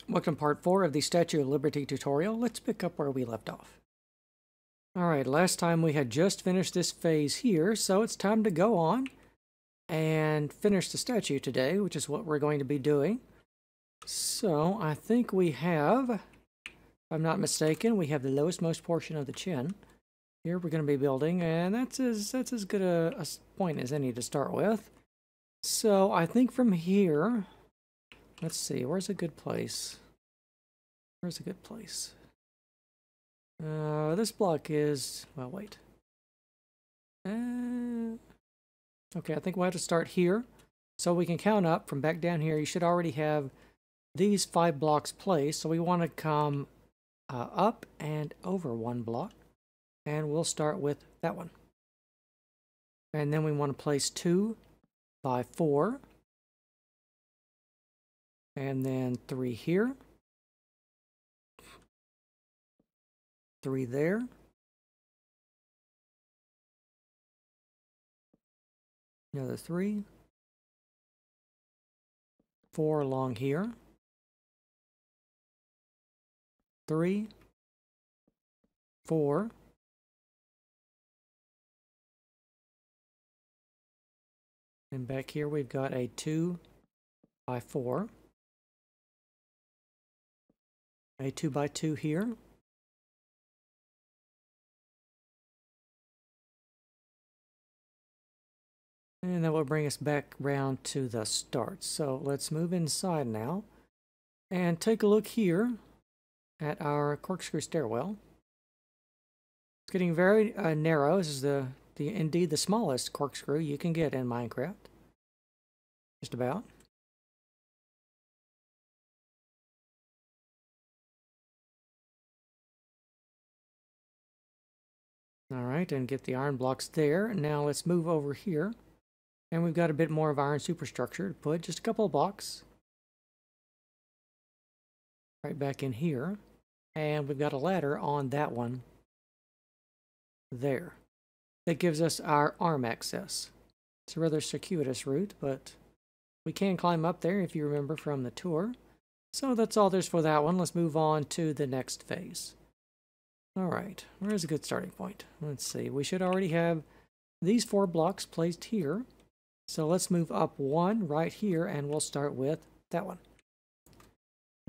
Welcome to part 4 of the Statue of Liberty tutorial. Let's pick up where we left off. Alright, last time we had just finished this phase here, so it's time to go on and finish the statue today, which is what we're going to be doing. So, I think we have, if I'm not mistaken, we have the lowest most portion of the chin. Here we're going to be building, and that's as good a point as any to start with. So, I think from here, let's see, where's a good place? Where's a good place? This block is, well, wait. Okay, I think we'll have to start here. So we can count up from back down here. You should already have these 5 blocks placed. So we want to come up and over 1 block. And we'll start with that one. And then we want to place 2 by 4. And then 3 here. 3 there. Another 3. 4 along here. 3. 4. And back here we've got a 2 by 4. A 2 by 2 here. And that will bring us back round to the start. So let's move inside now and take a look here at our corkscrew stairwell. It's getting very narrow. This is indeed the smallest corkscrew you can get in Minecraft. Just about. Alright, and get the iron blocks there. Now let's move over here. And we've got a bit more of iron superstructure to put, just a couple of blocks. Right back in here. And we've got a ladder on that one. There. That gives us our arm access. It's a rather circuitous route, but we can climb up there if you remember from the tour. So that's all there's for that one. Let's move on to the next phase. Alright, where's a good starting point? Let's see, we should already have these 4 blocks placed here. So let's move up 1 right here, and we'll start with that one.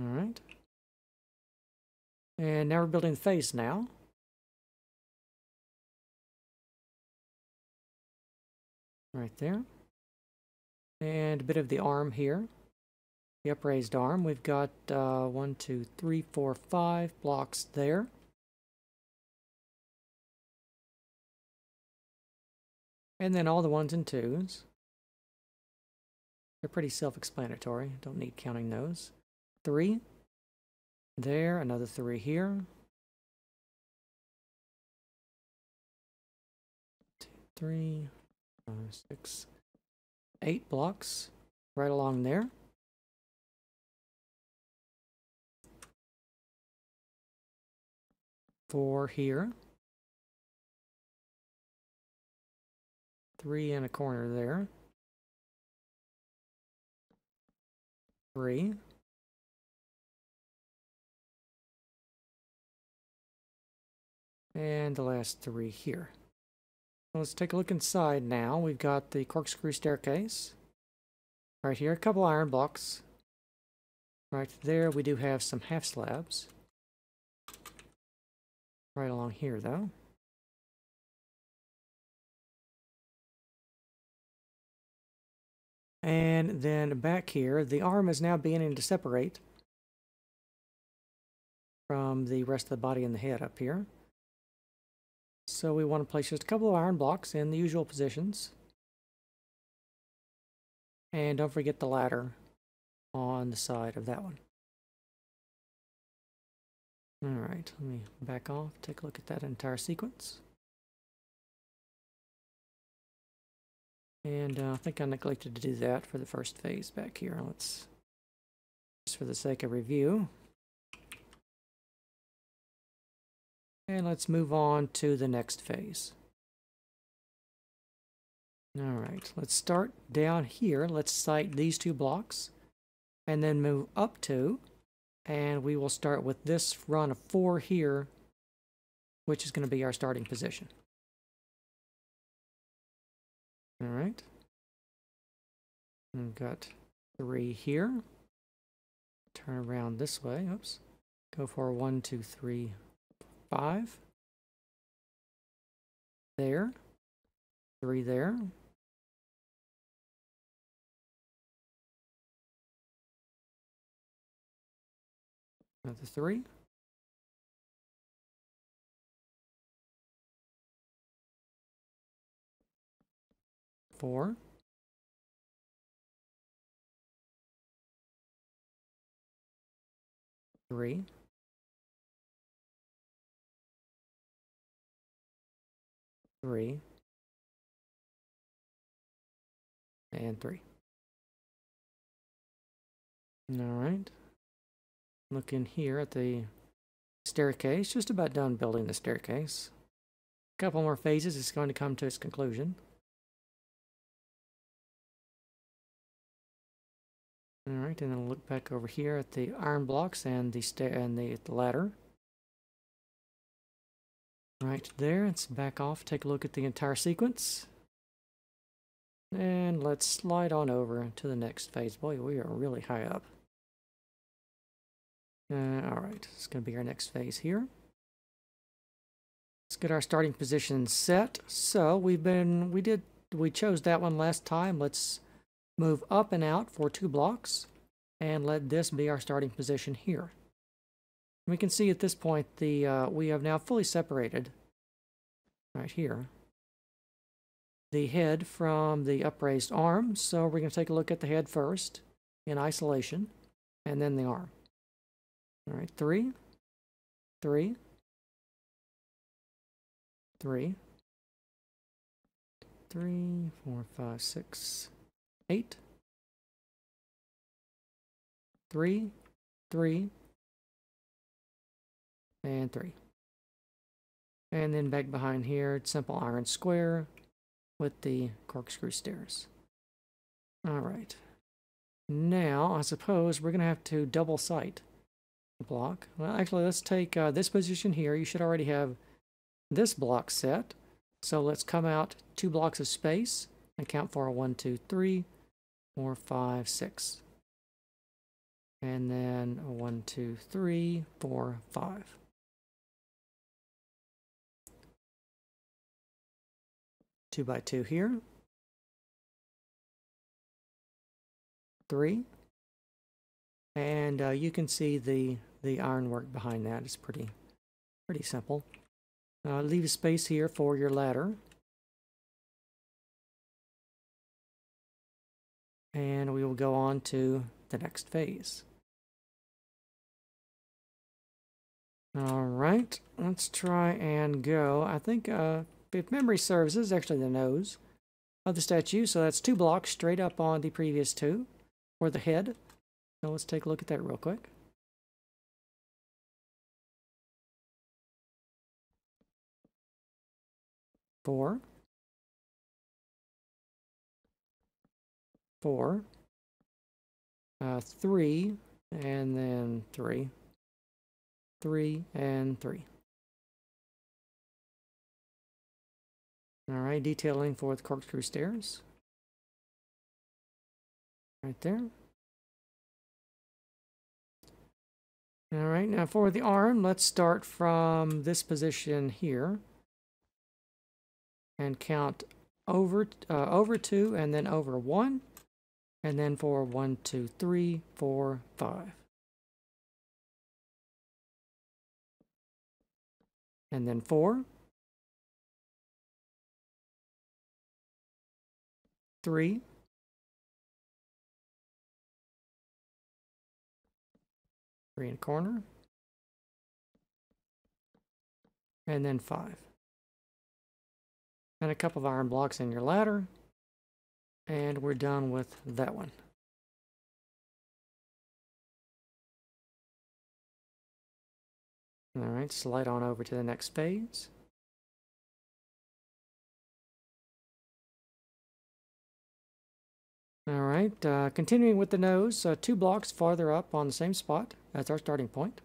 Alright. And now we're building the face now. Right there. And a bit of the arm here. The upraised arm. We've got 1, 2, 3, 4, 5 blocks there. And then all the 1s and 2s. They're pretty self-explanatory. Don't need counting those. 3. There, another 3 here. 2, 3, 5, 6, 8 blocks right along there. Four here. 3 in a corner there. 3. And the last 3 here. Let's take a look inside now. We've got the corkscrew staircase. Right here, a couple iron blocks. Right there, we do have some half slabs. Right along here, though. And then back here, the arm is now beginning to separate from the rest of the body and the head up here. So we want to place just a couple of iron blocks in the usual positions. And don't forget the ladder on the side of that one. Alright, let me back off, take a look at that entire sequence. And I think I neglected to do that for the first phase back here. Let's, just for the sake of review. And let's move on to the next phase. Alright, let's start down here. Let's site these 2 blocks. And then move up 2. And we will start with this run of 4 here, which is going to be our starting position. All right. We've got 3 here. Turn around this way. Oops. Go for 1, 2, 3, 5. There. 3 there. Another 3. 4. 3. 3. And 3. All right. Looking here at the staircase, just about done building the staircase. A couple more phases, it's going to come to its conclusion. All right, and then we'll look back over here at the iron blocks and the ladder. Right there, let's back off, take a look at the entire sequence. And let's slide on over to the next phase. Boy, we are really high up. All right, it's going to be our next phase here. Let's get our starting position set. So we chose that one last time. Let's move up and out for 2 blocks and let this be our starting position here. We can see at this point we have now fully separated right here the head from the upraised arm. So we're going to take a look at the head first in isolation and then the arm. All right, 3, 3, 3, 3, 4, 5, 6, 8, 3, 3, and 3. And then back behind here, simple iron square with the corkscrew stairs. All right. Now, I suppose we're going to have to double sight the block. Well, actually, let's take this position here. You should already have this block set. So let's come out 2 blocks of space and count for 1, 2, 3, 4, 5, 6. And then 1, 2, 3, 4, 5. Two by 2 here. 3. And you can see the ironwork behind that is pretty simple. Leave a space here for your ladder. And we will go on to the next phase. All right, let's try and go. I think if memory serves, this is actually the nose of the statue. So that's 2 blocks straight up on the previous 2 for the head. So let's take a look at that real quick. Four, 4, 3, and then 3, 3, and 3. All right, detailing for the corkscrew stairs. Right there. All right, now for the arm, let's start from this position here and count over 2 and then over 1, and then for 1, 2, 3, 4, 5. And then 4, 3, 3 in a corner, and then 5. And a couple of iron blocks in your ladder, and we're done with that one. All right, slide on over to the next phase. All right, continuing with the nose, 2 blocks farther up on the same spot, That's our starting point.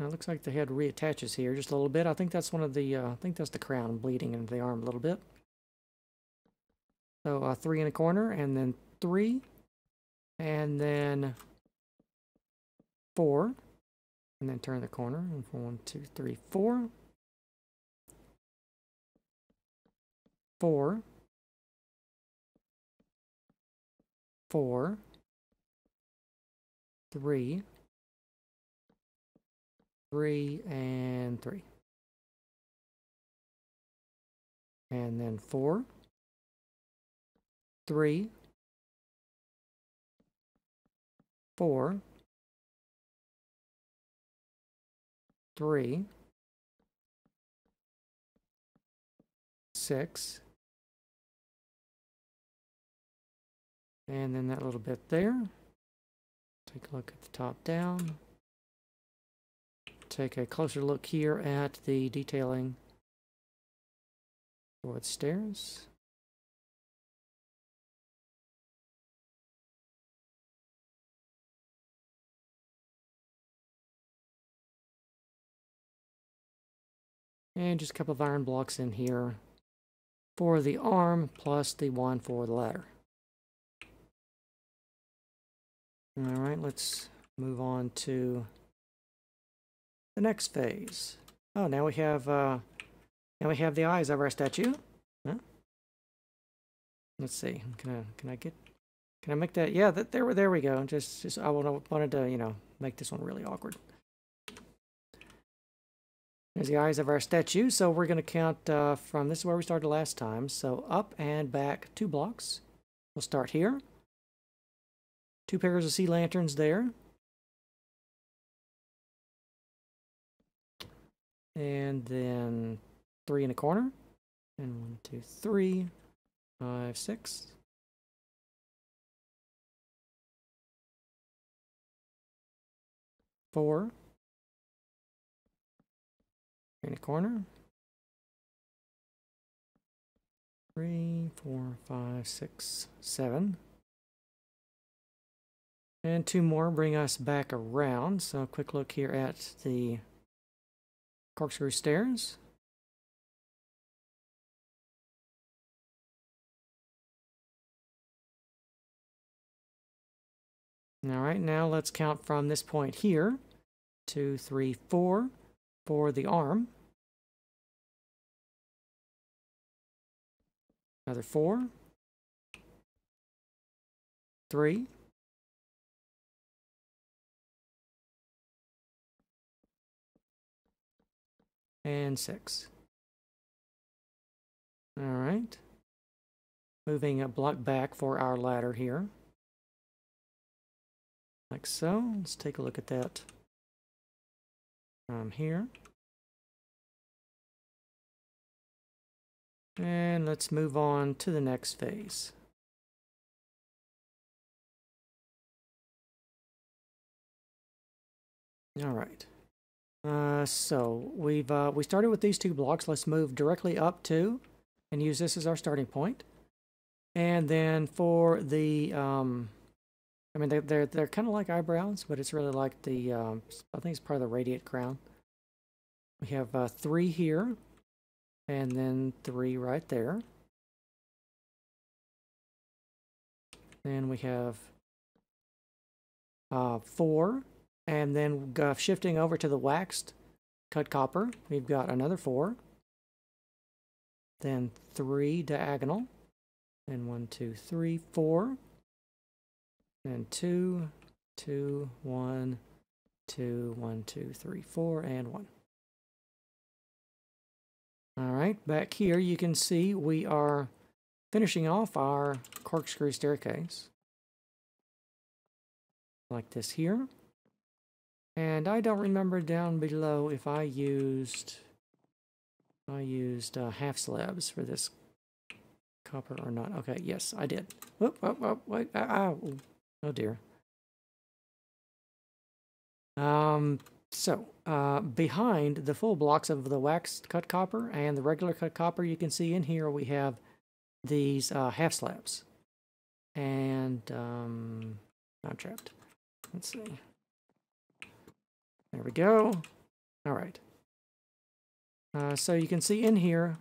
Now it looks like the head reattaches here just a little bit. I think that's one of the, I think that's the crown bleeding into the arm a little bit. So 3 in a corner, and then 3, and then 4, and then turn the corner. And 1, 2, 3, 4, 4, 4, 3, 3, and 3. And then 4, 3, 4, 3, 6, and then that little bit there. Take a look at the top down. Take a closer look here at the detailing for the stairs. And just a couple of iron blocks in here for the arm, plus the one for the ladder. All right, let's move on to the next phase. Oh, now we have the eyes of our statue. Huh? Let's see. Can I make that? Yeah, there we go. Just I wanted to, you know, make this one really awkward. There's the eyes of our statue. So we're going to count from, this is where we started last time. So up and back 2 blocks. We'll start here. 2 pairs of sea lanterns there. And then 3 in a corner. And 1, 2, 3, 5, 6. 4. In a corner. 3, 4, 5, 6, 7. And 2 more bring us back around. So a quick look here at the corkscrew stairs. All right, now let's count from this point here. 2, 3, 4 for the arm. Another 4. 3. And 6. All right. Moving a block back for our ladder here. Like so. Let's take a look at that from here. And let's move on to the next phase. All right. So we started with these 2 blocks. Let's move directly up 2 and use this as our starting point. And then for the, I mean, they're kind of like eyebrows, but it's really like the, I think it's part of the radiate crown. We have 3 here, and then 3 right there. Then we have 4. And then shifting over to the waxed cut copper, we've got another 4. Then 3 diagonal. And 1, 2, 3, 4. And 2, 2, 1, 2, 1, 2, 3, 4, and 1. All right, back here you can see we are finishing off our corkscrew staircase. Like this here. And I don't remember down below if I used half slabs for this copper or not. Okay, yes, I did. Whoop, whoop, whoop, wait, oh dear. Behind the full blocks of the waxed cut copper and the regular cut copper, you can see in here we have these half slabs. And I'm trapped. Let's see. There we go. All right. So you can see in here,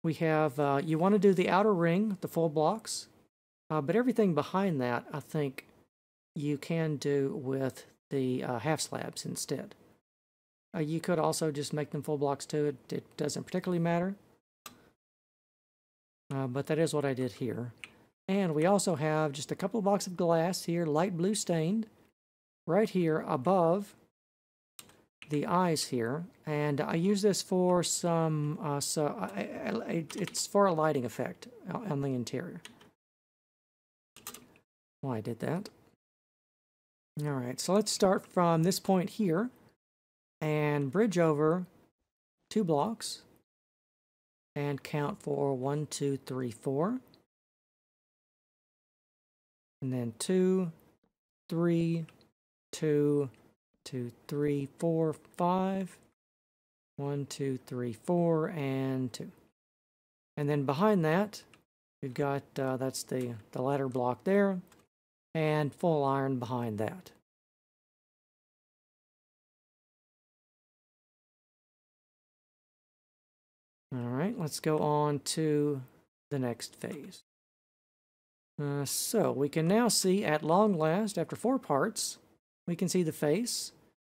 we have, you want to do the outer ring, the full blocks, but everything behind that, I think you can do with the half slabs instead. You could also just make them full blocks too. It doesn't particularly matter. But that is what I did here. And we also have just a couple of blocks of glass here, light blue stained, right here above the eyes here. And I use this for some, it's for a lighting effect on the interior. Well, I did that. All right, so let's start from this point here and bridge over 2 blocks and count for 1, 2, 3, 4. And then 2, 3, 2, 2, 3, 4, 5. 1, 2, 3, 4, and 2. And then behind that, we've got, that's the ladder block there, and full iron behind that. All right, let's go on to the next phase. So we can now see at long last, after 4 parts, we can see the face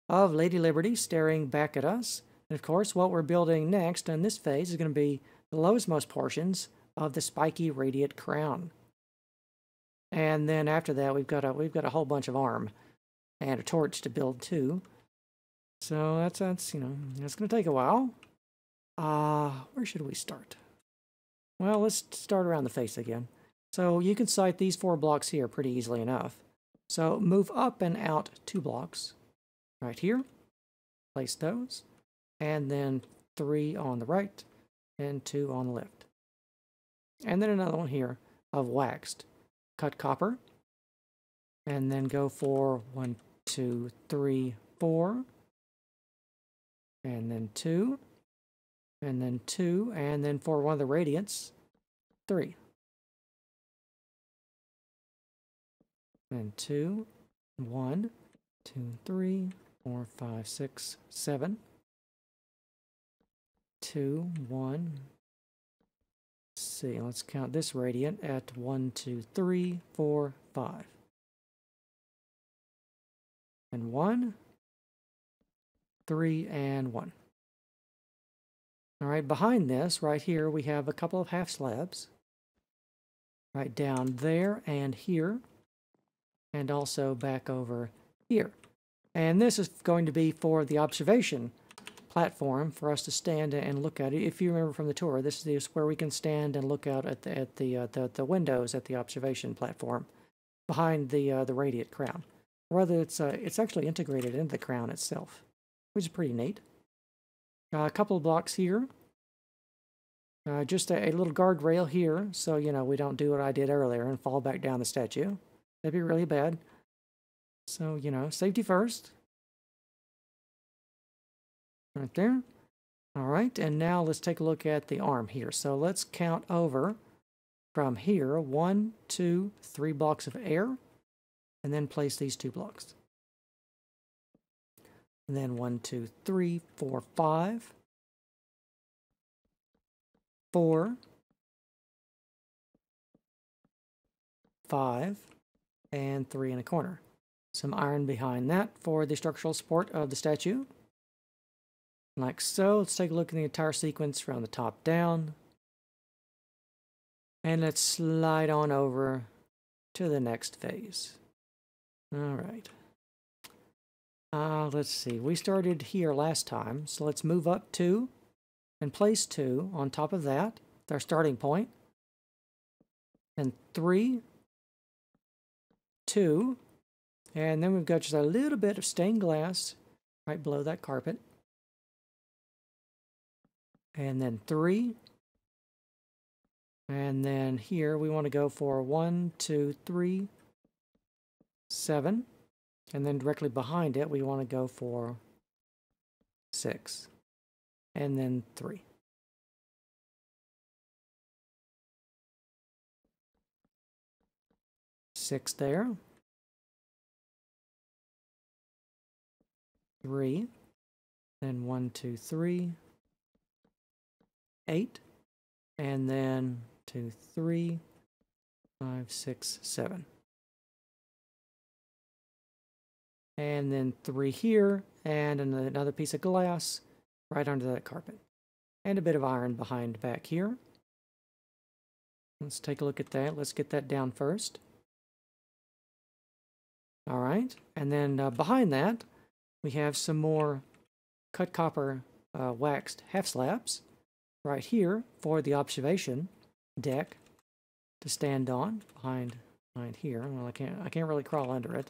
of Lady Liberty staring back at us. And of course, what we're building next in this phase is going to be the lowestmost portions of the spiky radiant crown. And then after that, we've got a whole bunch of arm and a torch to build too. So that's you know, it's going to take a while. Where should we start? Well, let's start around the face again. So you can sight these 4 blocks here pretty easily enough. So move up and out 2 blocks right here. Place those. And then 3 on the right and 2 on the left. And then another one here of waxed. Cut copper. And then go for 1, 2, 3, 4. And then 2. And then 2. And then for one of the radiants, 3. And 2, 1, 2, 3, 4, 5, 6, 7. 2, 1. Let's see, let's count this radiant at 1, 2, 3, 4, 5. And 1, 3, and 1. All right, behind this, right here, we have a couple of half slabs. Right down there and here. And also back over here. And this is going to be for the observation platform for us to stand and look at it. If you remember from the tour, this is where we can stand and look out at the windows at the observation platform behind the radiant crown. Rather, it's actually integrated into the crown itself, which is pretty neat. A couple of blocks here. Just a little guardrail here, so you know we don't do what I did earlier and fall back down the statue. That'd be really bad. So, you know, safety first. Right there. All right, and now let's take a look at the arm here. So let's count over from here. 1, 2, 3 blocks of air. And then place these 2 blocks. And then 1, 2, 3, 4, 5. 4. 5. And 3 in a corner. Some iron behind that for the structural support of the statue. Like so. Let's take a look at the entire sequence from the top down. And let's slide on over to the next phase. All right. Let's see. We started here last time, so let's move up 2 and place 2 on top of that. That's our starting point. And 3. 2, and then we've got just a little bit of stained glass right below that carpet, and then 3, and then here we want to go for 1, 2, 3, 7, and then directly behind it we want to go for 6, and then 3. Six there. 3, then 1, 2, 3, 8, and then 2, 3, 5, 6, 7. And then 3 here, and another piece of glass right under that carpet. And a bit of iron behind back here. Let's take a look at that. Let's get that down first. All right, and then behind that, we have some more cut copper waxed half slabs right here for the observation deck to stand on behind here. Well, I can't really crawl under it.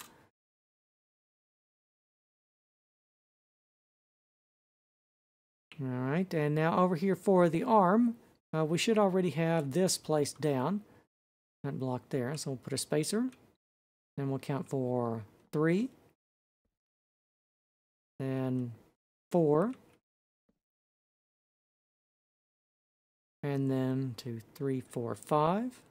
All right, and now over here for the arm, we should already have this placed down, that block there. So we'll put a spacer. Then we'll count for 3, then 4, and then 2, 3, 4, 5,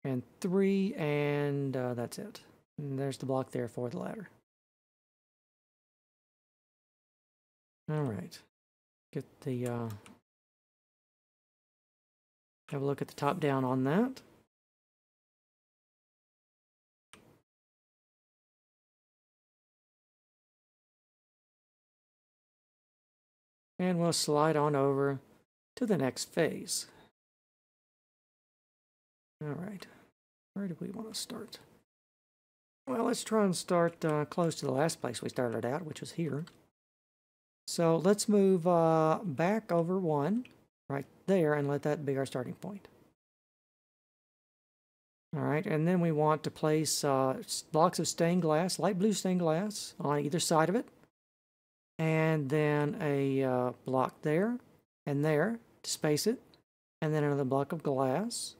and 3, and that's it. And there's the block there for the ladder. All right, get the have a look at the top down on that. And we'll slide on over to the next phase. All right, where do we want to start? Well, let's try and start close to the last place we started at, which was here. So let's move back over 1 right there and let that be our starting point. All right, and then we want to place blocks of stained glass, light blue stained glass, on either side of it. And then a block there and there to space it, and then another block of glass,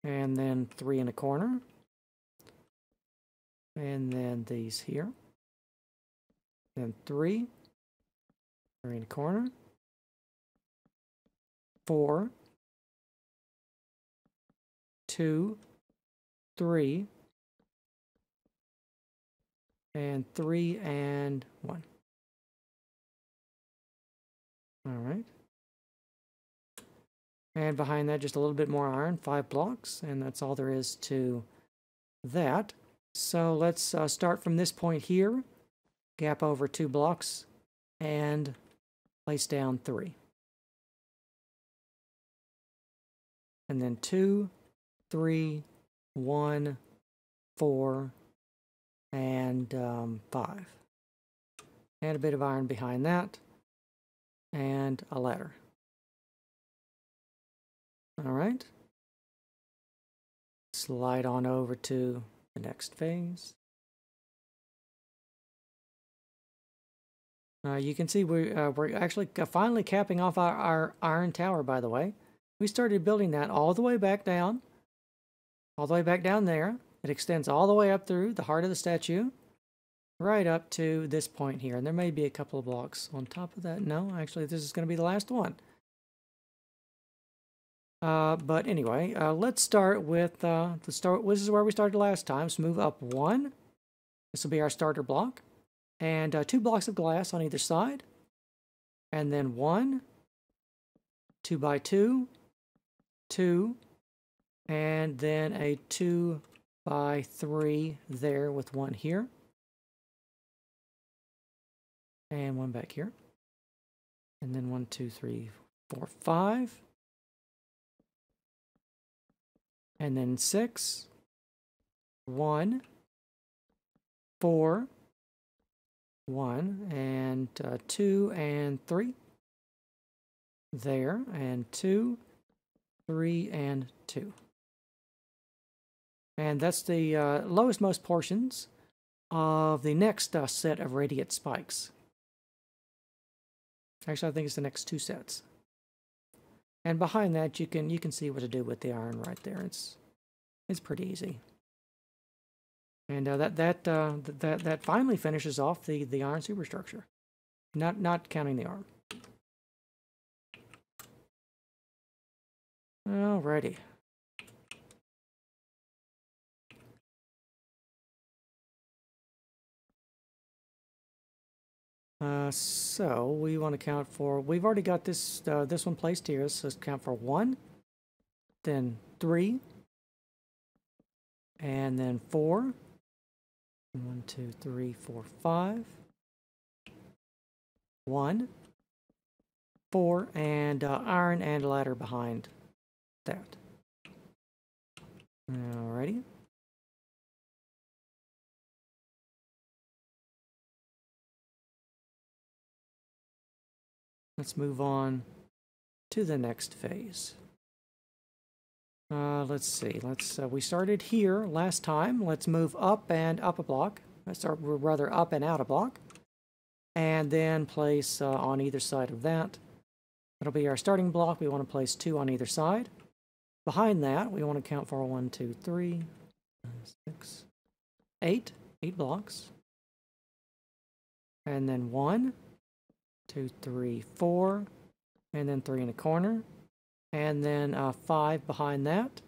and then 3 in a corner, and then these here, then 3 in a corner, 4, 2, 3, and 3 and 1. All right. And behind that, just a little bit more iron, 5 blocks, and that's all there is to that. So let's start from this point here, gap over 2 blocks, and place down 3. And then 2, 3, 1, 4, and 5. And a bit of iron behind that. And a ladder. All right. Slide on over to the next phase. You can see we're actually finally capping off our iron tower, by the way. We started building that all the way back down. All the way back down there. It extends all the way up through the heart of the statue. Right up to this point here. And there may be a couple of blocks on top of that. No, actually, this is going to be the last one. But anyway, let's start with, this is where we started last time. So move up 1. This will be our starter block. And 2 blocks of glass on either side. And then 1, 2 by 2, 2, and then a 2 by 3 there with 1 here. And 1 back here. And then 1, 2, 3, 4, 5. And then 6. 1. 4. 1. And 2 and 3. There. And 2. 3 and 2. And that's the lowest most portions of the next set of radiate spikes. Actually, I think it's the next 2 sets. And behind that, you can see what to do with the iron right there. It's pretty easy. And that finally finishes off the iron superstructure. Not counting the arm. Alrighty. So we want to count for, we've already got this this one placed here, so let's count for 1, then 3, and then 4. 1, 2, 3, 4, 5. 1, 4, and iron and ladder behind that. Alrighty. Let's move on to the next phase. Let's see. We started here last time. Let's move up and up a block. Rather up and out a block. And then place on either side of that. That'll be our starting block. We want to place 2 on either side. Behind that, we want to count for 1, 2, 3, 6, 8. 8 blocks. And then 1, 2, 3, 4. And then 3 in a corner. And then 5 behind that.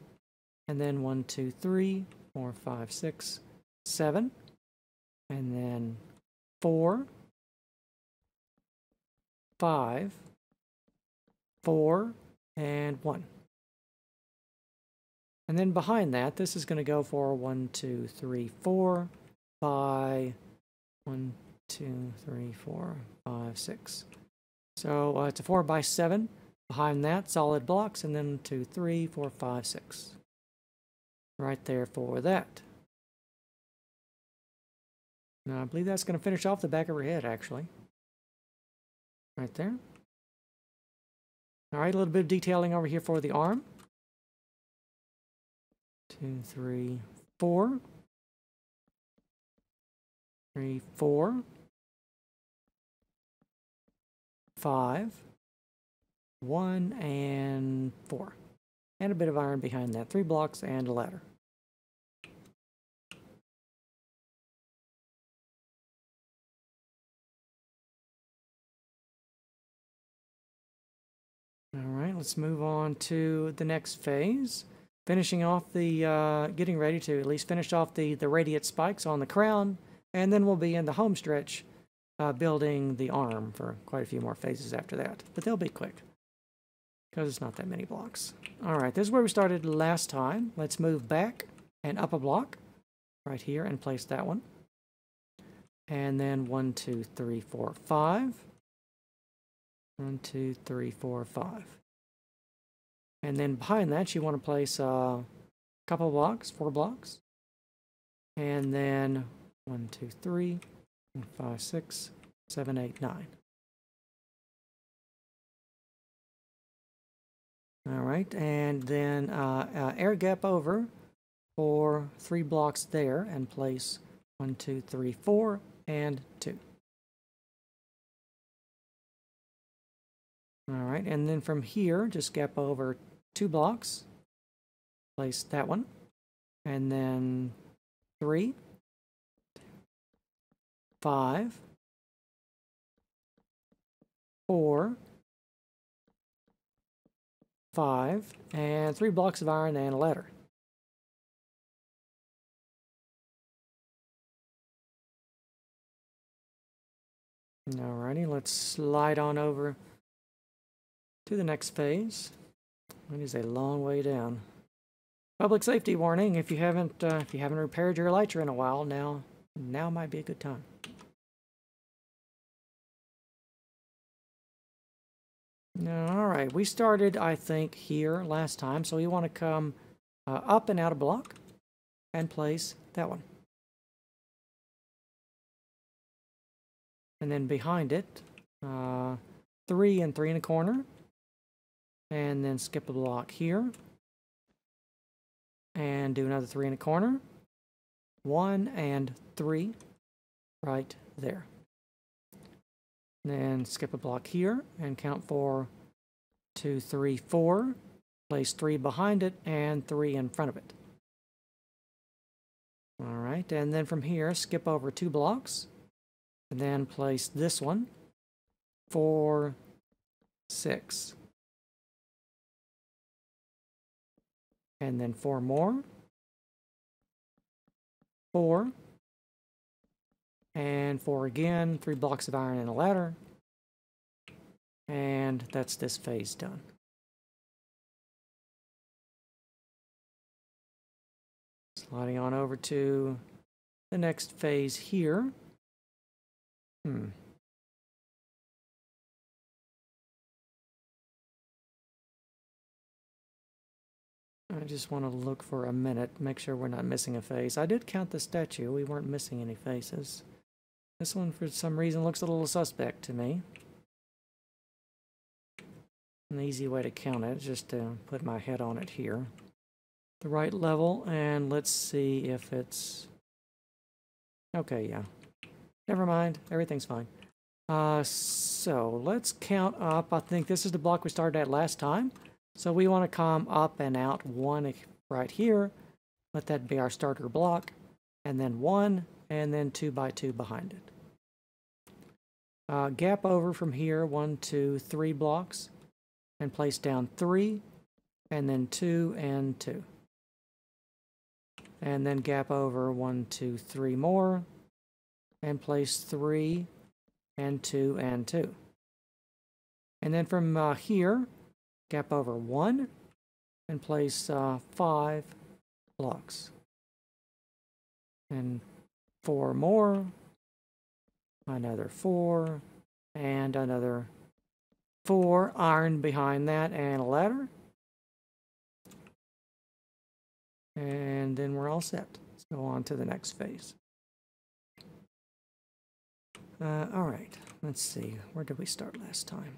And then 1, 2, 3, 4, 5, 6, 7. And then 4, 5, 4, and 1. And then behind that, this is going to go for 1, 2, 3, 4 by 1, 2, 3, 4, 5, 6. So it's a 4 by 7. Behind that, solid blocks, and then 2, 3, 4, 5, 6. Right there for that. Now, I believe that's going to finish off the back of her head, actually. Right there. All right, a little bit of detailing over here for the arm. 2, 3, 4. 3, 4. 5. 1 and 4. And a bit of iron behind that. 3 blocks and a ladder. All right, let's move on to the next phase. Finishing off the, getting ready to at least finish off the radiate spikes on the crown, and then we'll be in the home stretch building the arm for quite a few more phases after that. But they'll be quick, because it's not that many blocks. All right, this is where we started last time. Let's move back and up a block right here and place that one. And then 1, 2, 3, 4, 5. 1, 2, 3, 4, 5. And then behind that, you want to place a couple blocks, 4 blocks. And then 1, 2, 3, 4, 5, 6, 7, 8, 9. All right, and then air gap over for 3 blocks there and place 1, 2, 3, 4, and 2. All right, and then from here, just gap over 2 blocks, place that one, and then 3, 5, 4, 5, and 3 blocks of iron and a ladder. Alrighty, let's slide on over to the next phase. It is a long way down. Public safety warning: if you haven't repaired your elytra in a while, now might be a good time. All right, we started, I think, here last time, so we want to come up and out a block and place that one. And then behind it, 3 and 3 in a corner. And then skip a block here. And do another 3 in a corner. 1 and 3 right there. Then skip a block here and count for 2, 3, 4. Place 3 behind it and 3 in front of it. All right, and then from here, skip over 2 blocks. And then place this one, 4, 6. And then 4 more. 4. and 4 again, 3 blocks of iron and a ladder. And that's this phase done. Sliding on over to the next phase here. I just want to look for a minute, make sure we're not missing a face. I did count the statue. We weren't missing any faces. This one, for some reason, looks a little suspect to me. An easy way to count it is just to put my head on it here. The right level, and let's see if it's... Okay, yeah. Never mind. Everything's fine. So let's count up. I think this is the block we started at last time. So we want to come up and out 1 right here. Let that be our starter block. And then 1, and then 2 by 2 behind it. Gap over from here, 1, 2, 3 blocks. And place down 3, and then 2 and 2. And then gap over 1, 2, 3 more. And place 3 and 2 and 2. And then from here, gap over 1 and place 5 blocks. And 4 more, another 4, and another 4 iron behind that, and a ladder. And then we're all set. Let's go on to the next phase. All right, let's see. Where did we start last time?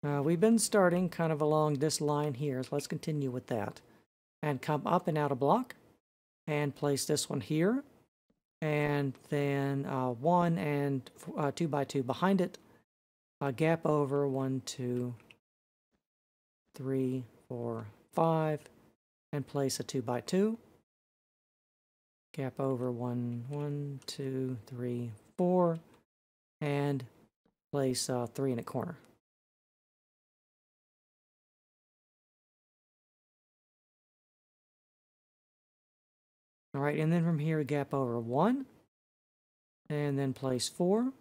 We've been starting kind of along this line here, so let's continue with that. And come up and out a block, and place this one here, and then 1 and 2 by 2 behind it. Gap over 1, 2, 3, 4, 5, and place a 2 by 2. Gap over 1, 2, 3, 4, and place 3 in a corner. All right, and then from here, gap over 1, and then place 4.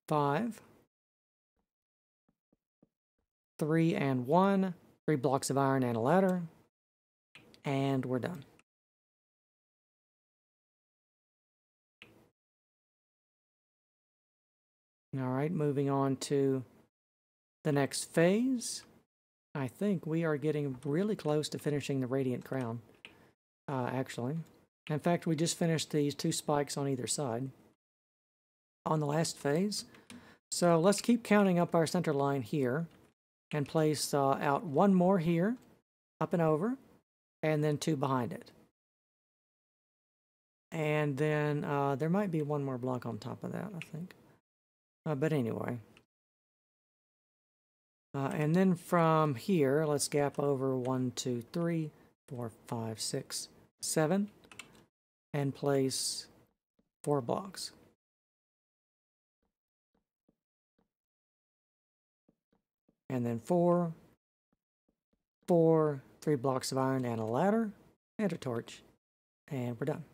Five, 3 and 1, 3 blocks of iron and a ladder, and we're done. All right, moving on to the next phase. I think we are getting really close to finishing the Radiant Crown, actually. In fact, we just finished these 2 spikes on either side on the last phase. So let's keep counting up our center line here and place out 1 more here, up and over, and then 2 behind it. And then there might be 1 more block on top of that, I think. But anyway. And then from here, let's gap over 1, 2, 3, 4, 5, 6, 7, and place 4 blocks. And then 4, 4, 3 blocks of iron and a ladder, and a torch, and we're done.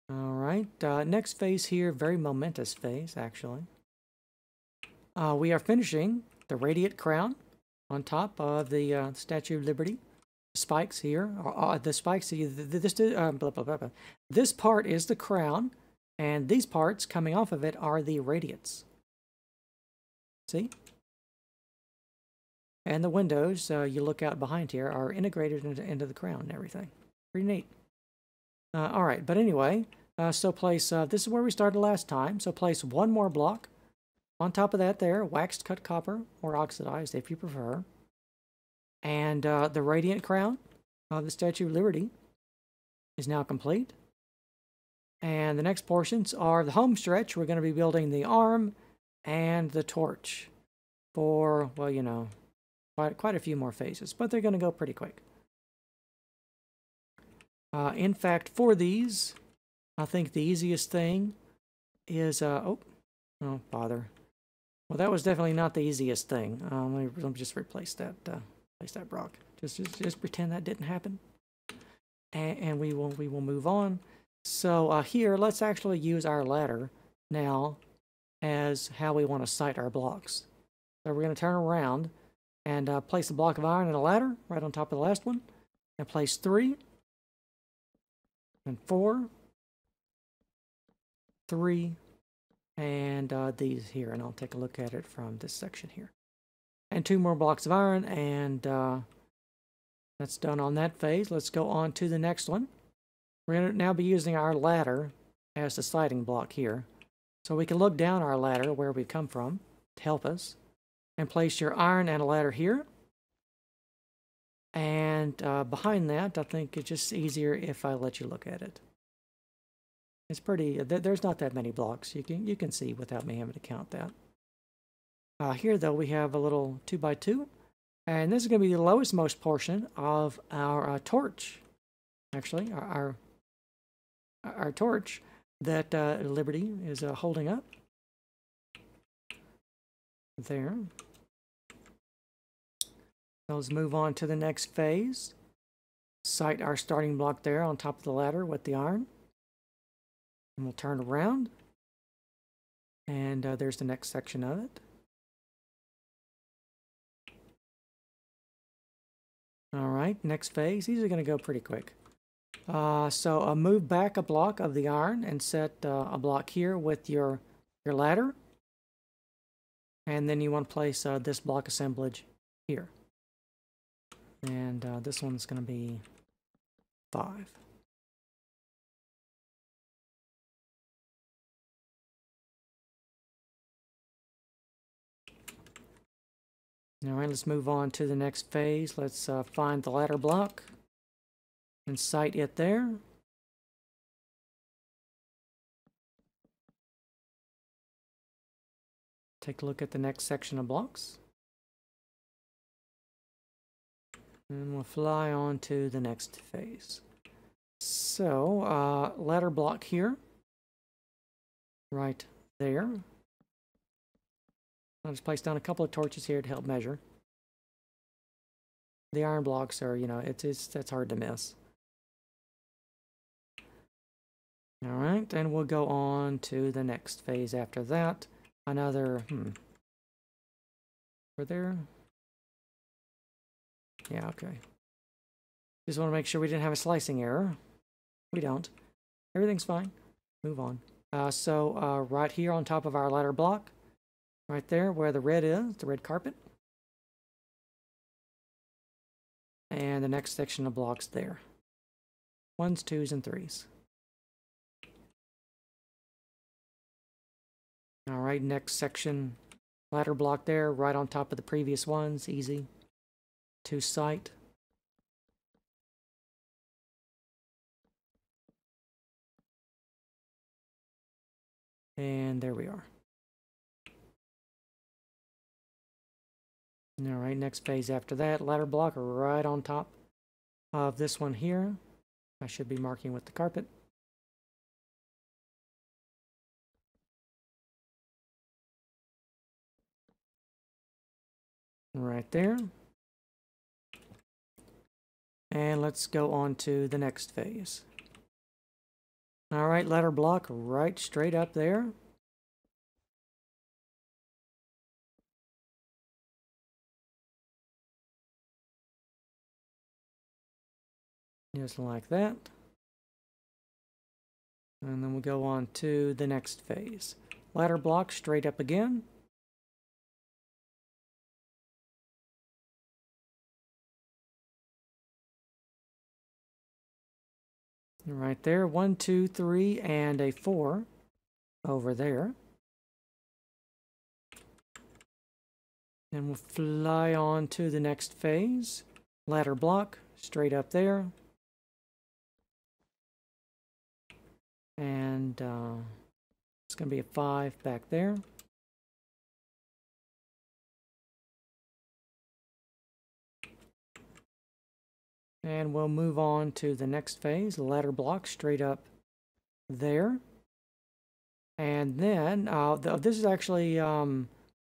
All right, next phase here, very momentous phase, actually. We are finishing the Radiant Crown on top of the Statue of Liberty. Spikes here, the spikes, blah, blah, blah, blah. This part is the crown, and these parts coming off of it are the radiates. See? And the windows, you look out behind here, are integrated into the crown and everything. Pretty neat. All right, but anyway, so place, this is where we started last time, so place 1 more block. On top of that there, waxed cut copper, or oxidized if you prefer. And the Radiant Crown of the Statue of Liberty is now complete. And the next portions are the home stretch. We're going to be building the arm and the torch for, well, you know, quite a few more phases, but they're going to go pretty quick. In fact, for these, I think the easiest thing is, oh, bother. Well, that was definitely not the easiest thing. Let me just replace that block. Just pretend that didn't happen, and we will move on. So here, let's actually use our ladder now as how we want to site our blocks. So we're going to turn around and place a block of iron and a ladder right on top of the last one, and place 3 and 4, 3, and these here, and I'll take a look at it from this section here. And 2 more blocks of iron, and that's done on that phase. Let's go on to the next one. We're going to now be using our ladder as the sighting block here. So we can look down our ladder where we've come from to help us, and place your iron and a ladder here. And behind that, I think it's just easier if I let you look at it. It's pretty, there's not that many blocks. You can see without me having to count that. Here though, we have a little 2x2, and this is going to be the lowest most portion of our torch. Actually, our torch that Liberty is holding up. There. Let's move on to the next phase. Site our starting block there on top of the ladder with the iron. And we'll turn around. And there's the next section of it. All right, next phase. These are going to go pretty quick. So move back a block of the iron and set a block here with your ladder. And then you want to place this block assemblage here. And this one's going to be 5. All right, let's move on to the next phase. Let's find the ladder block and site it there. Take a look at the next section of blocks. And we'll fly on to the next phase. So, ladder block here. Right there. I'll just place down a couple of torches here to help measure. The iron blocks are, that's hard to miss. All right, and we'll go on to the next phase after that. Another, Over there. Yeah, okay. Just want to make sure we didn't have a slicing error. We don't. Everything's fine. Move on. So right here on top of our ladder block, right there where the red is, the red carpet. And the next section of blocks there. 1s, 2s, and 3s. All right, next section, ladder block there, right on top of the previous ones, easy to site. And there we are. All right, next phase after that, ladder block right on top of this one here. I should be marking with the carpet. Right there. And let's go on to the next phase. All right, ladder block right straight up there. Just like that. And then we'll go on to the next phase. Ladder block straight up again. Right there, 1, 2, 3, and a 4 over there. And we'll fly on to the next phase. Ladder block straight up there. And it's going to be a 5 back there. And we'll move on to the next phase, ladder block straight up there. And then, this is actually,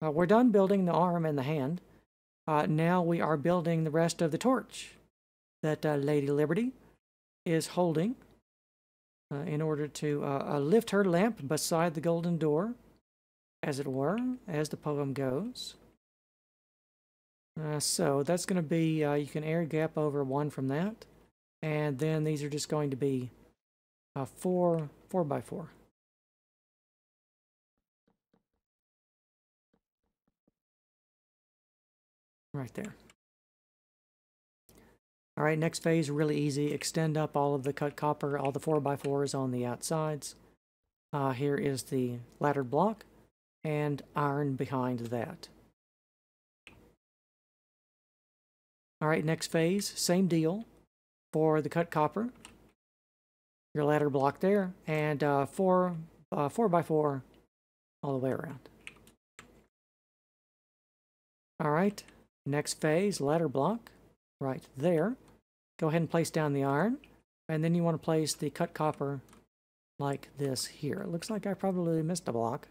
we're done building the arm and the hand. Now we are building the rest of the torch that Lady Liberty is holding in order to lift her lamp beside the golden door, as it were, as the poem goes. So that's going to be, you can air gap over 1 from that. And then these are just going to be 4 by 4. Right there. All right, next phase, really easy. Extend up all of the cut copper, all the 4 by 4s on the outsides. Here is the laddered block and iron behind that. All right, next phase, same deal for the cut copper. Your ladder block there, and 4 by 4 all the way around. All right, next phase, ladder block right there. Go ahead and place down the iron, and then you want to place the cut copper like this here. It looks like I probably missed a block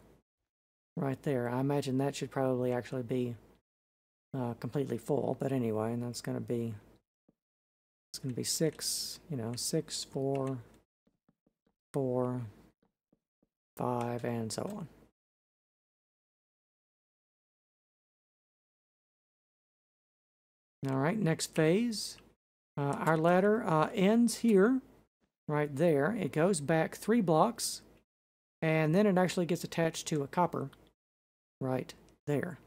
right there. I imagine that should probably actually be completely full, but anyway, and that's going to be, it's going to be 6, 6, 4, 4, 5, and so on. All right, next phase. Our ladder ends here, right there. It goes back 3 blocks, and then it actually gets attached to a copper right there.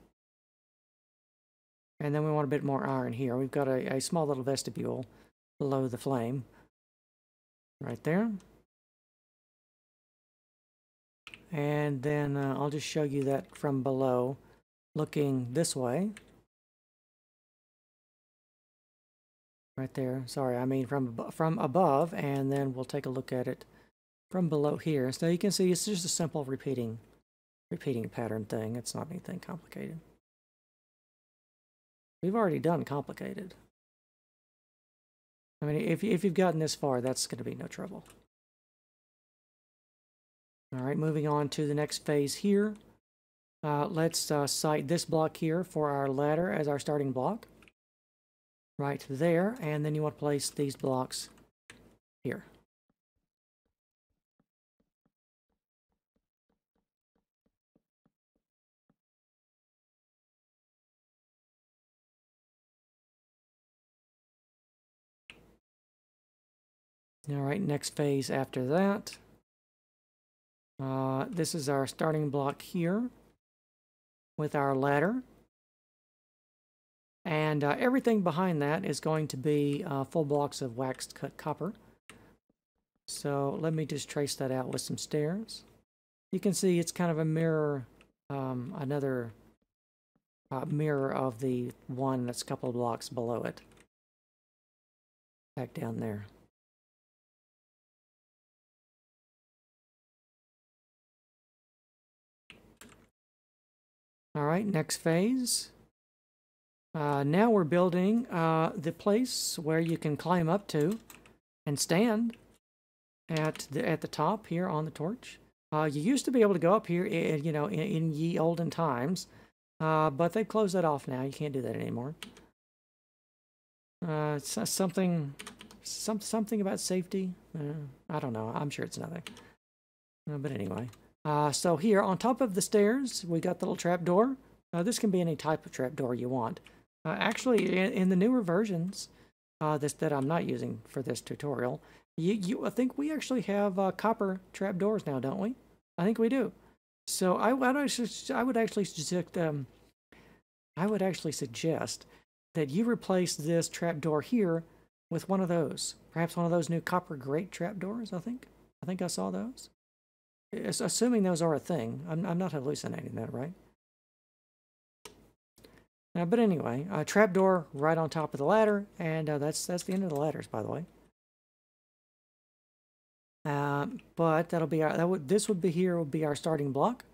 And then we want a bit more iron here. We've got a small little vestibule below the flame right there. And then I'll just show you that from below, looking this way. Right there. Sorry, I mean from above, and then we'll take a look at it from below here. So you can see it's just a simple repeating pattern thing. It's not anything complicated. We've already done complicated. I mean, if you've gotten this far, that's going to be no trouble. All right, moving on to the next phase here. Let's site this block here for our ladder as our starting block. Right there, and then you want to place these blocks here. All right, next phase after that. This is our starting block here with our ladder. And everything behind that is going to be full blocks of waxed cut copper. So let me just trace that out with some stairs. You can see it's kind of a mirror, another mirror of the one that's a couple of blocks below it. Back down there. All right, next phase. Now we're building the place where you can climb up to and stand at the top here on the torch. You used to be able to go up here, in ye olden times, but they've closed that off now. You can't do that anymore. Something about safety. I don't know. I'm sure it's nothing. But anyway, so here on top of the stairs, we got the little trap door. This can be any type of trap door you want. Actually, in the newer versions, that I'm not using for this tutorial, I think we actually have copper trapdoors now, don't we? I think we do. So I would actually suggest that you replace this trapdoor here with one of those. Perhaps one of those new copper grate trapdoors. I think I saw those. Assuming those are a thing. I'm not hallucinating that, right? But anyway, a trapdoor right on top of the ladder, and that's the end of the ladders, by the way. But that'll be this would be our starting block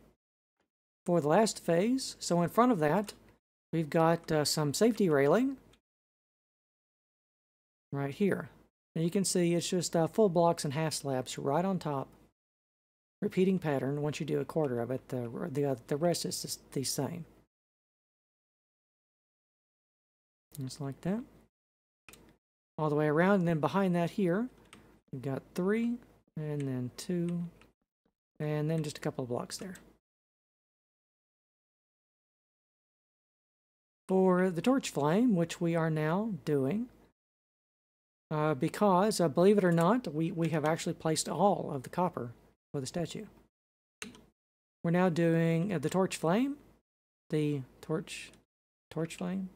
for the last phase. So in front of that, we've got some safety railing right here. And you can see it's just full blocks and half slabs right on top repeating pattern. Once you do a quarter of it, the rest is just the same. Just like that. All the way around, and then behind that here, we've got 3, and then 2, and then just a couple of blocks there. For the torch flame, which we are now doing, because, believe it or not, we have actually placed all of the copper for the statue. We're now doing the torch flame, the torch flame.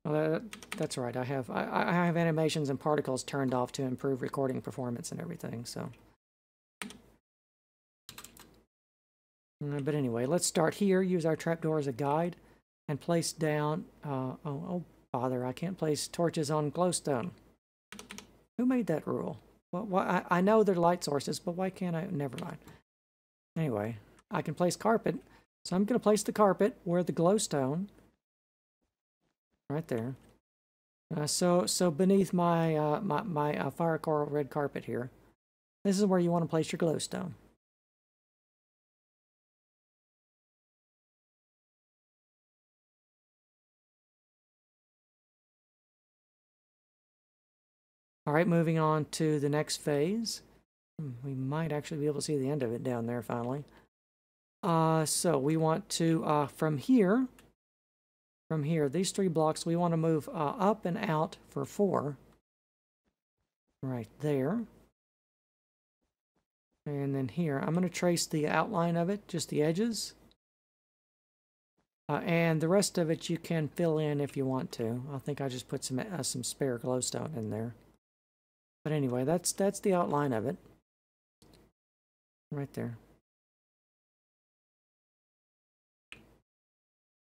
Well, that's right. I have animations and particles turned off to improve recording performance and everything. So, but anyway, let's start here. Use our trapdoor as a guide, and place down. Oh, bother! I can't place torches on glowstone. Who made that rule? Well, I know they're light sources, but why can't I? Never mind. Anyway, I can place carpet, so I'm going to place the carpet where the glowstone. Right there. So beneath my my fire coral red carpet here, this is where you want to place your glowstone. All right, moving on to the next phase. We might actually be able to see the end of it down there finally. So we want to from here, these 3 blocks, we want to move up and out for 4. Right there. And then here, I'm going to trace the outline of it, just the edges. And the rest of it you can fill in if you want to. I think I just put some spare glowstone in there. But anyway, that's the outline of it. Right there.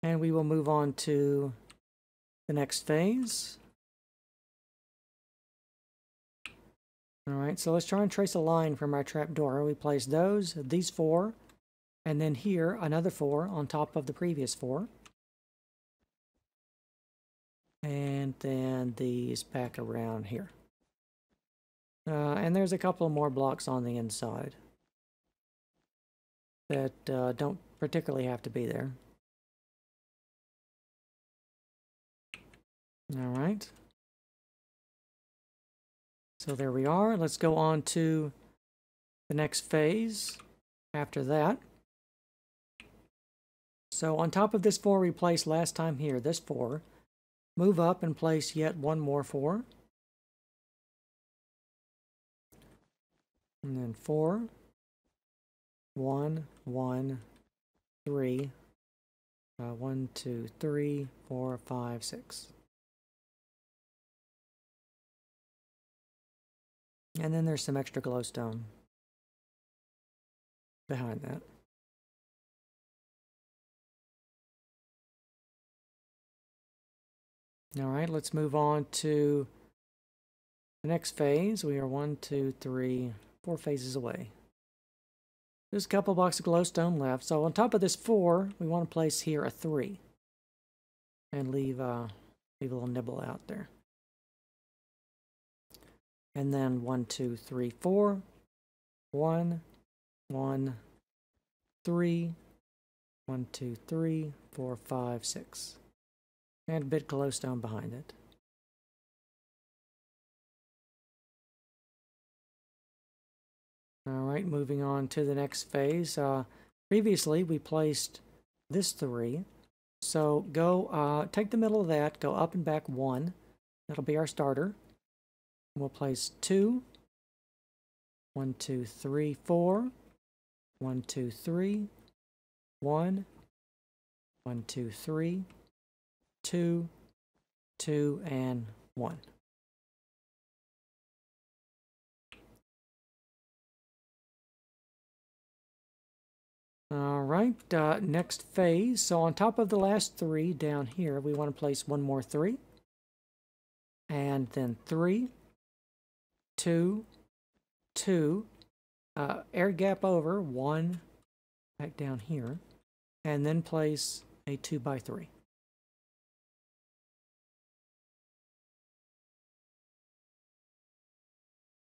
And we will move on to the next phase. All right, so let's try and trace a line from our trapdoor. We place these 4, and then here, another 4 on top of the previous 4. And then these back around here. And there's a couple more blocks on the inside that don't particularly have to be there. All right. So there we are. Let's go on to the next phase after that. So on top of this 4 we placed last time here, this 4, move up and place yet one more 4. And then 4, 1, 1, 3, 1, 2, 3, 4, 5, 6. And then there's some extra glowstone behind that. All right, let's move on to the next phase. We are 1, 2, 3, 4 phases away. There's a couple blocks of glowstone left. So on top of this 4, we want to place here a 3. And leave a little nibble out there. And then 1, 2, 3, 4. 1, 1, 3. 1, 2, 3, 4, 5, 6. And a bit glowstone behind it. All right, moving on to the next phase. Previously, we placed this 3. So go, take the middle of that, go up and back 1. That'll be our starter. We'll place 2. 1, 2, 3, 4. 1, 2, 3. 1. 1, 2, 3. 2, 2, and 1. All right, next phase. So on top of the last 3 down here, we want to place one more 3. And then 3, 2, 2, air gap over 1 back down here, and then place a 2 by 3.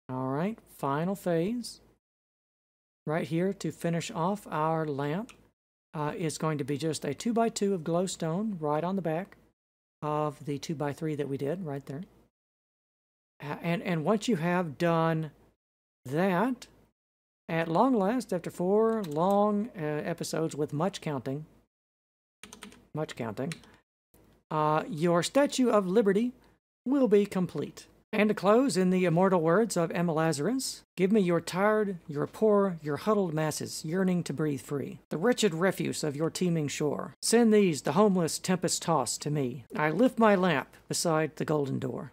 All right. right, final phase. Right here to finish off our lamp is going to be just a 2x2 of glowstone right on the back of the 2x3 that we did right there. And once you have done that, at long last, after 4 long episodes with much counting, your Statue of Liberty will be complete. And to close, in the immortal words of Emma Lazarus, give me your tired, your poor, your huddled masses, yearning to breathe free, the wretched refuse of your teeming shore. Send these, the homeless, tempest-tossed, to me. I lift my lamp beside the golden door.